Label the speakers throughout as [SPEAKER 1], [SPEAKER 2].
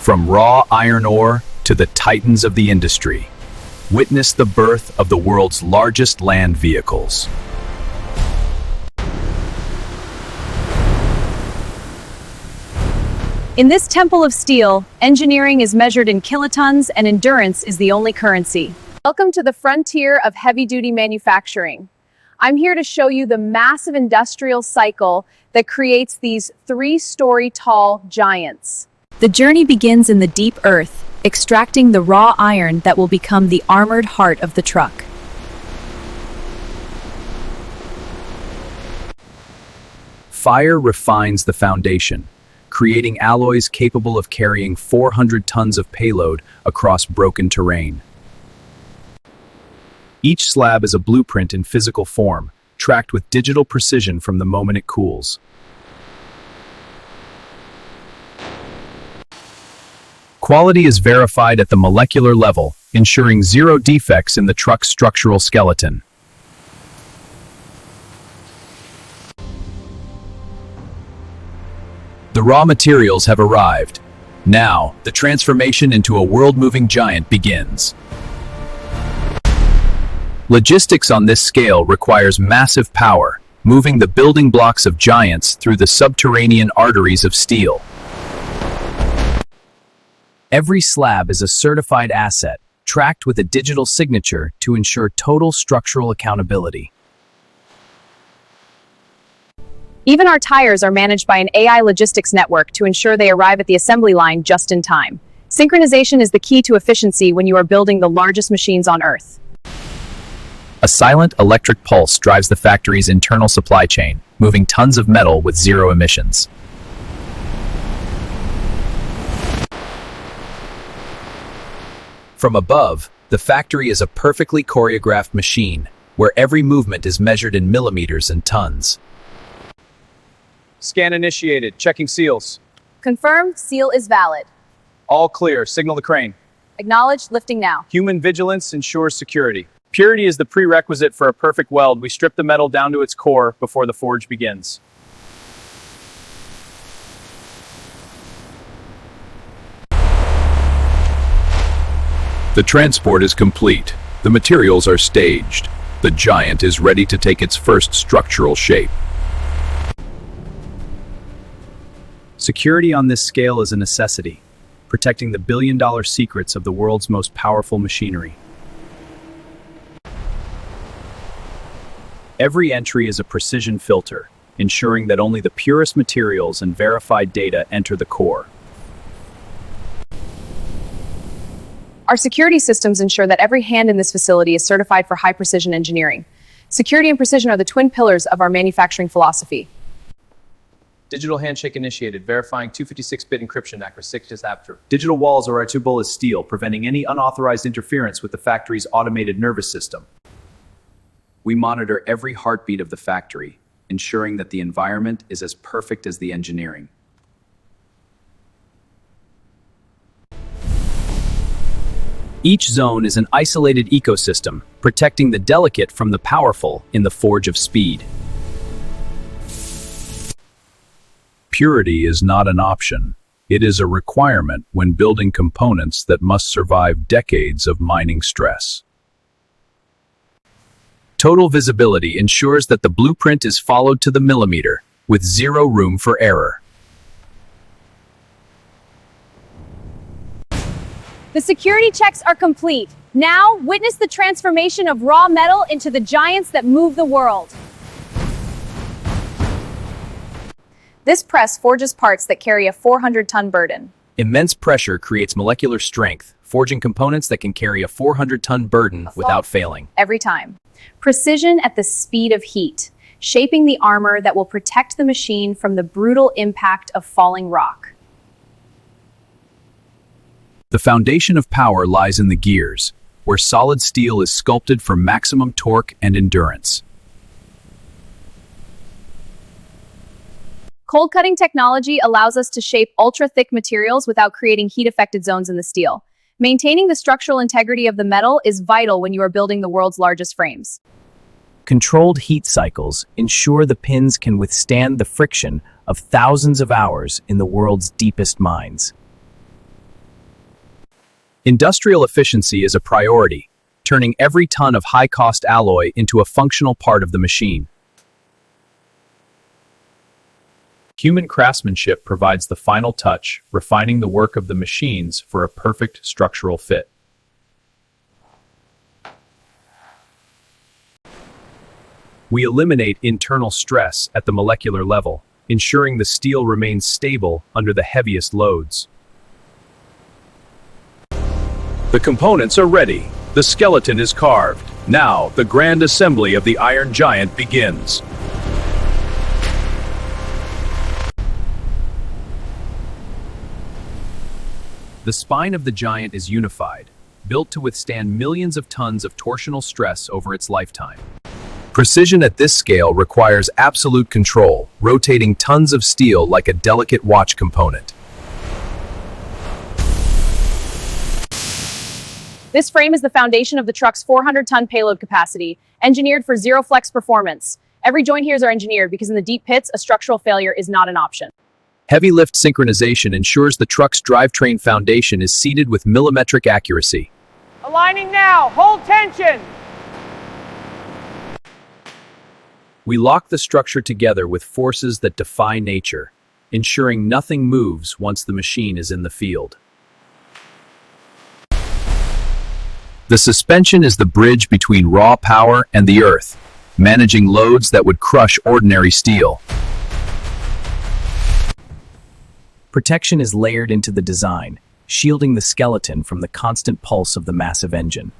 [SPEAKER 1] From raw iron ore to the titans of the industry, witness the birth of the world's largest land vehicles.
[SPEAKER 2] In this temple of steel, engineering is measured in kilotons and endurance is the only currency. Welcome to the frontier of heavy-duty manufacturing. I'm here to show you the massive industrial cycle that creates these 3-story tall giants. The journey begins in the deep earth, extracting the raw iron that will become the armored heart of the truck.
[SPEAKER 1] Fire refines the foundation, creating alloys capable of carrying 400 tons of payload across broken terrain. Each slab is a blueprint in physical form, tracked with digital precision from the moment it cools. Quality is verified at the molecular level, ensuring zero defects in the truck's structural skeleton. The raw materials have arrived. Now, the transformation into a world-moving giant begins. Logistics on this scale requires massive power, moving the building blocks of giants through the subterranean arteries of steel. Every slab is a certified asset, tracked with a digital signature to ensure total structural accountability.
[SPEAKER 2] Even our tires are managed by an AI logistics network to ensure they arrive at the assembly line just in time. Synchronization is the key to efficiency when you are building the largest machines on Earth.
[SPEAKER 1] A silent electric pulse drives the factory's internal supply chain, moving tons of metal with zero emissions. From above, the factory is a perfectly choreographed machine, where every movement is measured in millimeters and tons.
[SPEAKER 3] Scan initiated. Checking seals.
[SPEAKER 2] Confirmed, seal is valid.
[SPEAKER 3] All clear. Signal the crane.
[SPEAKER 2] Acknowledged, lifting now.
[SPEAKER 3] Human vigilance ensures security. Purity is the prerequisite for a perfect weld. We strip the metal down to its core before the forge begins.
[SPEAKER 1] The transport is complete. The materials are staged. The giant is ready to take its first structural shape.
[SPEAKER 3] Security on this scale is a necessity, protecting the billion-dollar secrets of the world's most powerful machinery. Every entry is a precision filter, ensuring that only the purest materials and verified data enter the core.
[SPEAKER 2] Our security systems ensure that every hand in this facility is certified for high-precision engineering. Security and precision are the twin pillars of our manufacturing philosophy.
[SPEAKER 3] Digital handshake initiated, verifying 256-bit encryption accuracy after. Digital walls are articulable as steel, preventing any unauthorized interference with the factory's automated nervous system. We monitor every heartbeat of the factory, ensuring that the environment is as perfect as the engineering. Each zone is an isolated ecosystem, protecting the delicate from the powerful in the forge of speed.
[SPEAKER 1] Purity is not an option. It is a requirement when building components that must survive decades of mining stress. Total visibility ensures that the blueprint is followed to the millimeter, with zero room for error.
[SPEAKER 2] The security checks are complete. Now, witness the transformation of raw metal into the giants that move the world. This press forges parts that carry a 400-ton burden.
[SPEAKER 1] Immense pressure creates molecular strength, forging components that can carry a 400-ton burden without failing.
[SPEAKER 2] Every time. Precision at the speed of heat, shaping the armor that will protect the machine from the brutal impact of falling rock.
[SPEAKER 1] The foundation of power lies in the gears, where solid steel is sculpted for maximum torque and endurance.
[SPEAKER 2] Cold cutting technology allows us to shape ultra-thick materials without creating heat-affected zones in the steel. Maintaining the structural integrity of the metal is vital when you are building the world's largest frames.
[SPEAKER 1] Controlled heat cycles ensure the pins can withstand the friction of thousands of hours in the world's deepest mines. Industrial efficiency is a priority, turning every ton of high-cost alloy into a functional part of the machine. Human craftsmanship provides the final touch, refining the work of the machines for a perfect structural fit. We eliminate internal stress at the molecular level, ensuring the steel remains stable under the heaviest loads. The components are ready. The skeleton is carved. Now, the grand assembly of the Iron Giant begins. The spine of the giant is unified, built to withstand millions of tons of torsional stress over its lifetime. Precision at this scale requires absolute control, rotating tons of steel like a delicate watch component.
[SPEAKER 2] This frame is the foundation of the truck's 400-ton payload capacity, engineered for zero-flex performance. Every joint here is engineered because in the deep pits, a structural failure is not an option.
[SPEAKER 1] Heavy lift synchronization ensures the truck's drivetrain foundation is seated with millimetric accuracy.
[SPEAKER 4] Aligning now. Hold tension.
[SPEAKER 1] We lock the structure together with forces that defy nature, ensuring nothing moves once the machine is in the field. The suspension is the bridge between raw power and the earth, managing loads that would crush ordinary steel. Protection is layered into the design, shielding the skeleton from the constant pulse of the massive engine.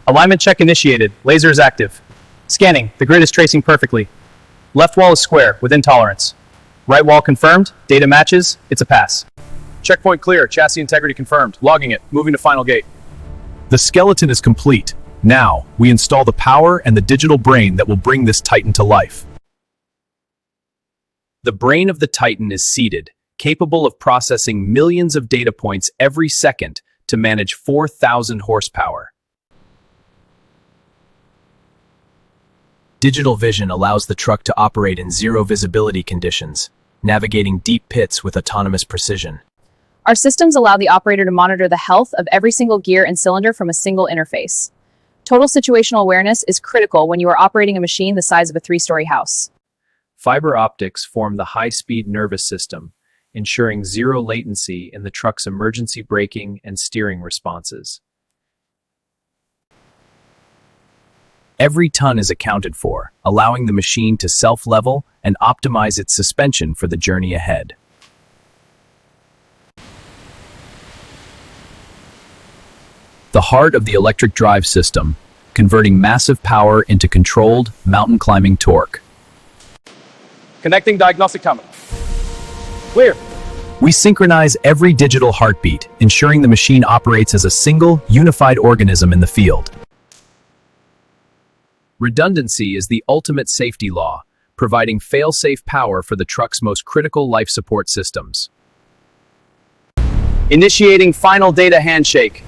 [SPEAKER 4] Alignment check initiated. Laser is active. Scanning. The grid is tracing perfectly. Left wall is square, within tolerance. Right wall confirmed. Data matches. It's a pass. Checkpoint clear. Chassis integrity confirmed. Logging it. Moving to final gate.
[SPEAKER 1] The skeleton is complete. Now, we install the power and the digital brain that will bring this Titan to life. The brain of the Titan is seated, capable of processing millions of data points every second to manage 4,000 horsepower. Digital vision allows the truck to operate in zero visibility conditions, navigating deep pits with autonomous precision.
[SPEAKER 2] Our systems allow the operator to monitor the health of every single gear and cylinder from a single interface. Total situational awareness is critical when you are operating a machine the size of a 3-story house.
[SPEAKER 1] Fiber optics form the high-speed nervous system, ensuring zero latency in the truck's emergency braking and steering responses. Every ton is accounted for, allowing the machine to self-level and optimize its suspension for the journey ahead. The heart of the electric drive system, converting massive power into controlled, mountain-climbing torque.
[SPEAKER 4] Connecting diagnostic terminal. Clear.
[SPEAKER 1] We synchronize every digital heartbeat, ensuring the machine operates as a single, unified organism in the field. Redundancy is the ultimate safety law, providing fail-safe power for the truck's most critical life support systems.
[SPEAKER 4] Initiating final data handshake.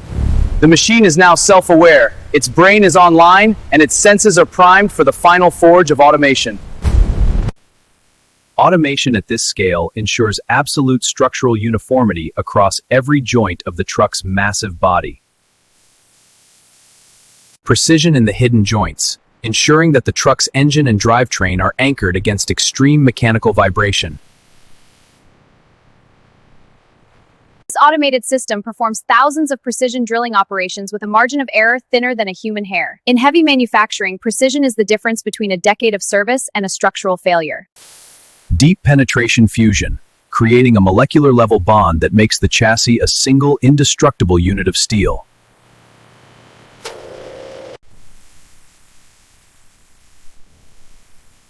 [SPEAKER 4] The machine is now self-aware, its brain is online, and its senses are primed for the final forge of automation.
[SPEAKER 1] Automation at this scale ensures absolute structural uniformity across every joint of the truck's massive body. Precision in the hidden joints, ensuring that the truck's engine and drivetrain are anchored against extreme mechanical vibration.
[SPEAKER 2] This automated system performs thousands of precision drilling operations with a margin of error thinner than a human hair. In heavy manufacturing, precision is the difference between a decade of service and a structural failure.
[SPEAKER 1] Deep penetration fusion, creating a molecular-level bond that makes the chassis a single, indestructible unit of steel.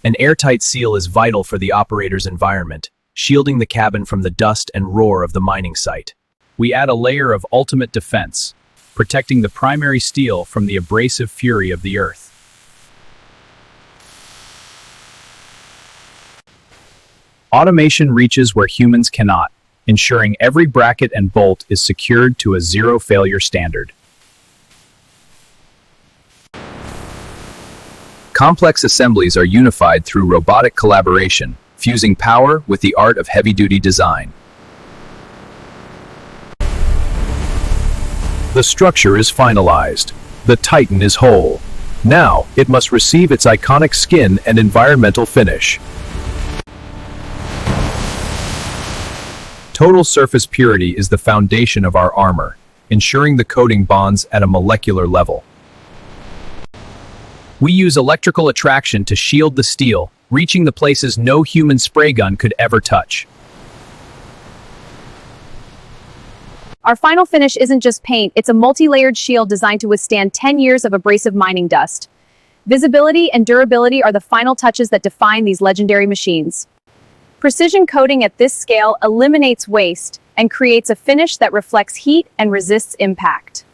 [SPEAKER 1] An airtight seal is vital for the operator's environment, shielding the cabin from the dust and roar of the mining site. We add a layer of ultimate defense, protecting the primary steel from the abrasive fury of the earth. Automation reaches where humans cannot, ensuring every bracket and bolt is secured to a zero-failure standard. Complex assemblies are unified through robotic collaboration, fusing power with the art of heavy-duty design. The structure is finalized. The Titan is whole. Now, it must receive its iconic skin and environmental finish. Total surface purity is the foundation of our armor, ensuring the coating bonds at a molecular level. We use electrical attraction to shield the steel, reaching the places no human spray gun could ever touch.
[SPEAKER 2] Our final finish isn't just paint, it's a multi-layered shield designed to withstand 10 years of abrasive mining dust. Visibility and durability are the final touches that define these legendary machines. Precision coating at this scale eliminates waste and creates a finish that reflects heat and resists impact.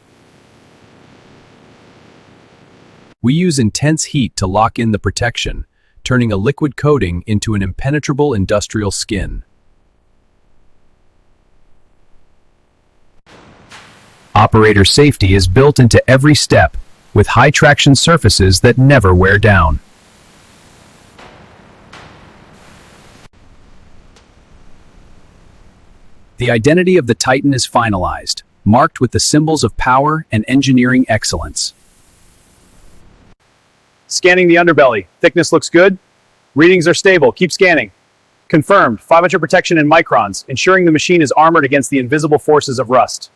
[SPEAKER 1] We use intense heat to lock in the protection, turning a liquid coating into an impenetrable industrial skin. Operator safety is built into every step, with high-traction surfaces that never wear down. The identity of the Titan is finalized, marked with the symbols of power and engineering excellence.
[SPEAKER 4] Scanning the underbelly. Thickness looks good. Readings are stable. Keep scanning. Confirmed. 500 protection in microns, ensuring the machine is armored against the invisible forces of rust.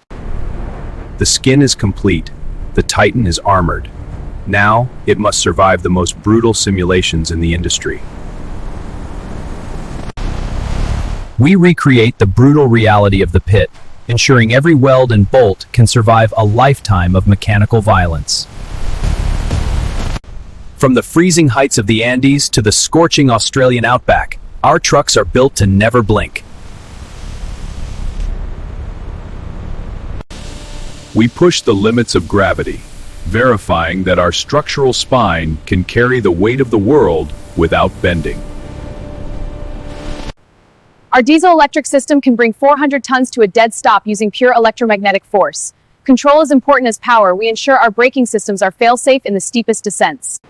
[SPEAKER 1] The skin is complete. The Titan is armored. Now, it must survive the most brutal simulations in the industry. We recreate the brutal reality of the pit, ensuring every weld and bolt can survive a lifetime of mechanical violence. From the freezing heights of the Andes to the scorching Australian outback, our trucks are built to never blink. We push the limits of gravity, verifying that our structural spine can carry the weight of the world without bending.
[SPEAKER 2] Our diesel-electric system can bring 400 tons to a dead stop using pure electromagnetic force. Control is important as power. We ensure our braking systems are fail-safe in the steepest descents.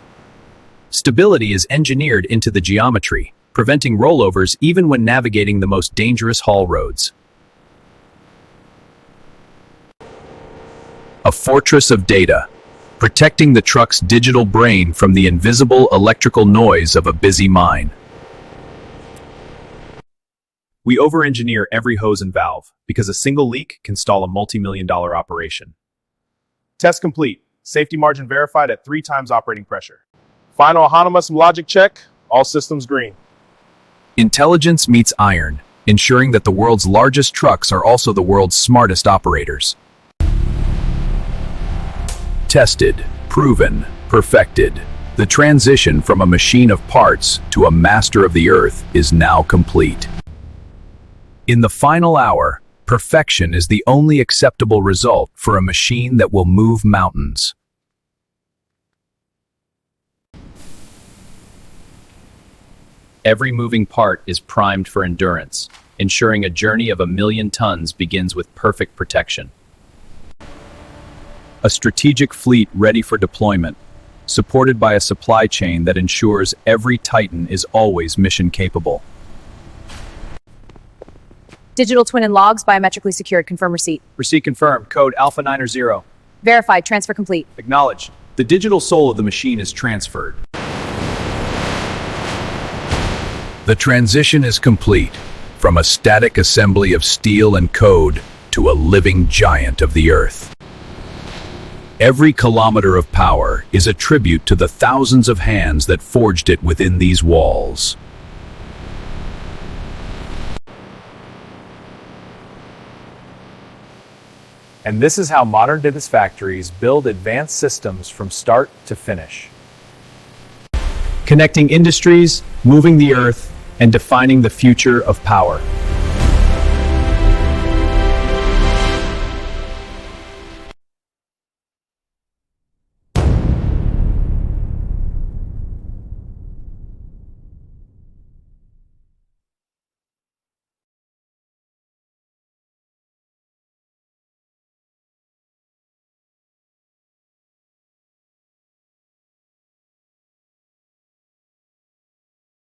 [SPEAKER 1] Stability is engineered into the geometry, preventing rollovers even when navigating the most dangerous haul roads. A fortress of data, protecting the truck's digital brain from the invisible electrical noise of a busy mine. We over-engineer every hose and valve, because a single leak can stall a multi-million-dollar operation.
[SPEAKER 5] Test complete. Safety margin verified at 3 times operating pressure. Final autonomous logic check. All systems green.
[SPEAKER 1] Intelligence meets iron, ensuring that the world's largest trucks are also the world's smartest operators. Tested, proven, perfected. The transition from a machine of parts to a master of the earth is now complete. In the final hour, perfection is the only acceptable result for a machine that will move mountains. Every moving part is primed for endurance, ensuring a journey of 1,000,000 tons begins with perfect protection. A strategic fleet ready for deployment, supported by a supply chain that ensures every Titan is always mission capable.
[SPEAKER 2] Digital twin and logs biometrically secured. Confirm receipt.
[SPEAKER 4] Receipt confirmed. Code Alpha 900.
[SPEAKER 2] Verified. Transfer complete.
[SPEAKER 4] Acknowledged.
[SPEAKER 3] The digital soul of the machine is transferred.
[SPEAKER 1] The transition is complete, from a static assembly of steel and code to a living giant of the earth. Every kilometer of power is a tribute to the thousands of hands that forged it within these walls.
[SPEAKER 5] And this is how modern data factories build advanced systems from start to finish.
[SPEAKER 4] Connecting industries, moving the earth, and defining the future of power.